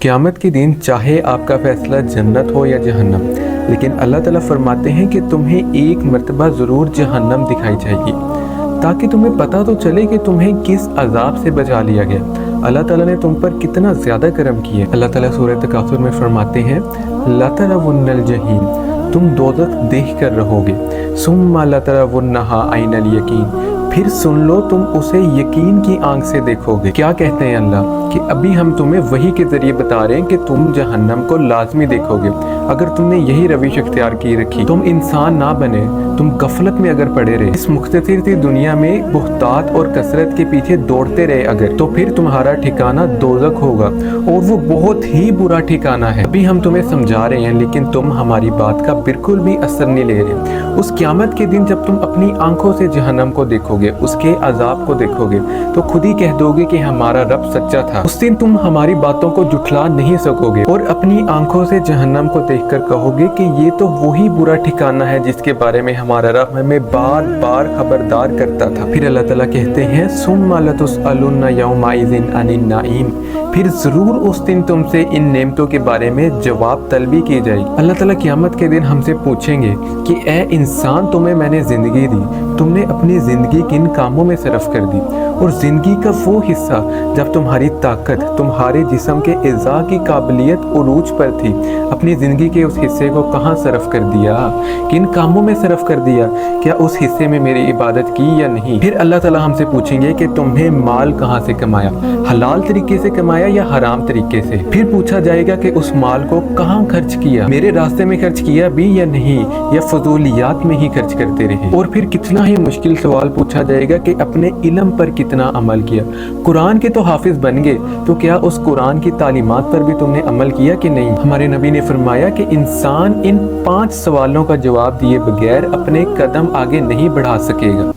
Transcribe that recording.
क़यामत के दिन चाहे आपका फैसला जन्नत हो या जहन्नम, लेकिन अल्लाह ताला फरमाते हैं कि तुम्हें एक मर्तबा ज़रूर जहन्नम दिखाई जाएगी, ताकि तुम्हें पता तो चले कि तुम्हें किस अजाब से बचा लिया गया। अल्लाह ताला ने तुम पर कितना ज़्यादा करम किया। अल्लाह ताला सूरह तकासुर में फरमाते हैं, लतरवुन्नल जहीम, तुम दोज़ख देख कर रहोगे, सुम्मा लतरवुन्नहा ऐनल यकीन, फिर सुन लो तुम उसे यकीन की आंख से देखोगे। क्या कहते हैं अल्लाह कि अभी हम तुम्हें वही के ज़रिए बता रहे हैं कि तुम जहन्नम को लाजमी देखोगे। अगर तुमने यही रविश इख्तियार की रखी, तुम इंसान ना बने, तुम गफलत में अगर पड़े रहे, इस मुख्तसर सी दुनिया में बुहतात और कसरत के पीछे दौड़ते रहे अगर, तो फिर तुम्हारा ठिकाना दोज़ख होगा, और वो बहुत ही बुरा ठिकाना है। अभी हम तुम्हें समझा रहे हैं, लेकिन तुम हमारी बात का बिल्कुल भी असर नहीं ले रहे। उस क़यामत के दिन जब तुम अपनी आंखों से जहन्नम को देखोगे, उसके अजाब को देखोगे, तो खुद ही कह दोगे कि हमारा रब सच्चा था। उस दिन तुम हमारी बातों को झुठला नहीं सकोगे और अपनी आंखों से जहन्नम को देखकर कहोगे कि ये तो वही बुरा ठिकाना है जिसके बारे में हमारा रब हमें बार बार खबरदार करता था। फिर अल्लाह ताला कहते हैं, सुम्मा लतुसअलुन्ना यौमइज़िन अनिन नईम, फिर जरूर उस दिन तुमसे इन नेमतों के बारे में जवाब तलबी की जाएगी। अल्लाह ताला क़यामत के दिन हमसे पूछेंगे कि ए इंसान, तुम्हें मैंने ज़िंदगी दी, तुमने अपनी ज़िंदगी किन कामों में सरफ कर दी, और ज़िंदगी का वो हिस्सा जब तुम्हारी ताकत, तुम्हारे जिस्म के इज़ा की काबिलियत उरूज पर थी, अपनी ज़िंदगी के उस हिस्से को कहाँ सरफ कर दिया, किन कामों में सरफ कर दिया, क्या उस हिस्से में मेरी इबादत की या नहीं। फिर अल्लाह ताला हमसे पूछेंगे कि तुम्हें माल कहाँ से कमाया, हलाल तरीके से कमाया या हराम तरीके से। फिर पूछा जाएगा कि उस माल को कहाँ खर्च किया, मेरे रास्ते में खर्च किया भी या नहीं, या फजूलियात में ही खर्च करते रहे। और फिर कितना ही मुश्किल सवाल पूछा जाएगा कि अपने इल्म पर कितना अमल किया। कुरान के तो हाफिज बन गए, तो क्या उस कुरान की तालीमात पर भी तुमने अमल किया कि नहीं। हमारे नबी ने फरमाया कि इंसान इन 5 सवालों का जवाब दिए बगैर अपने कदम आगे नहीं बढ़ा सकेगा।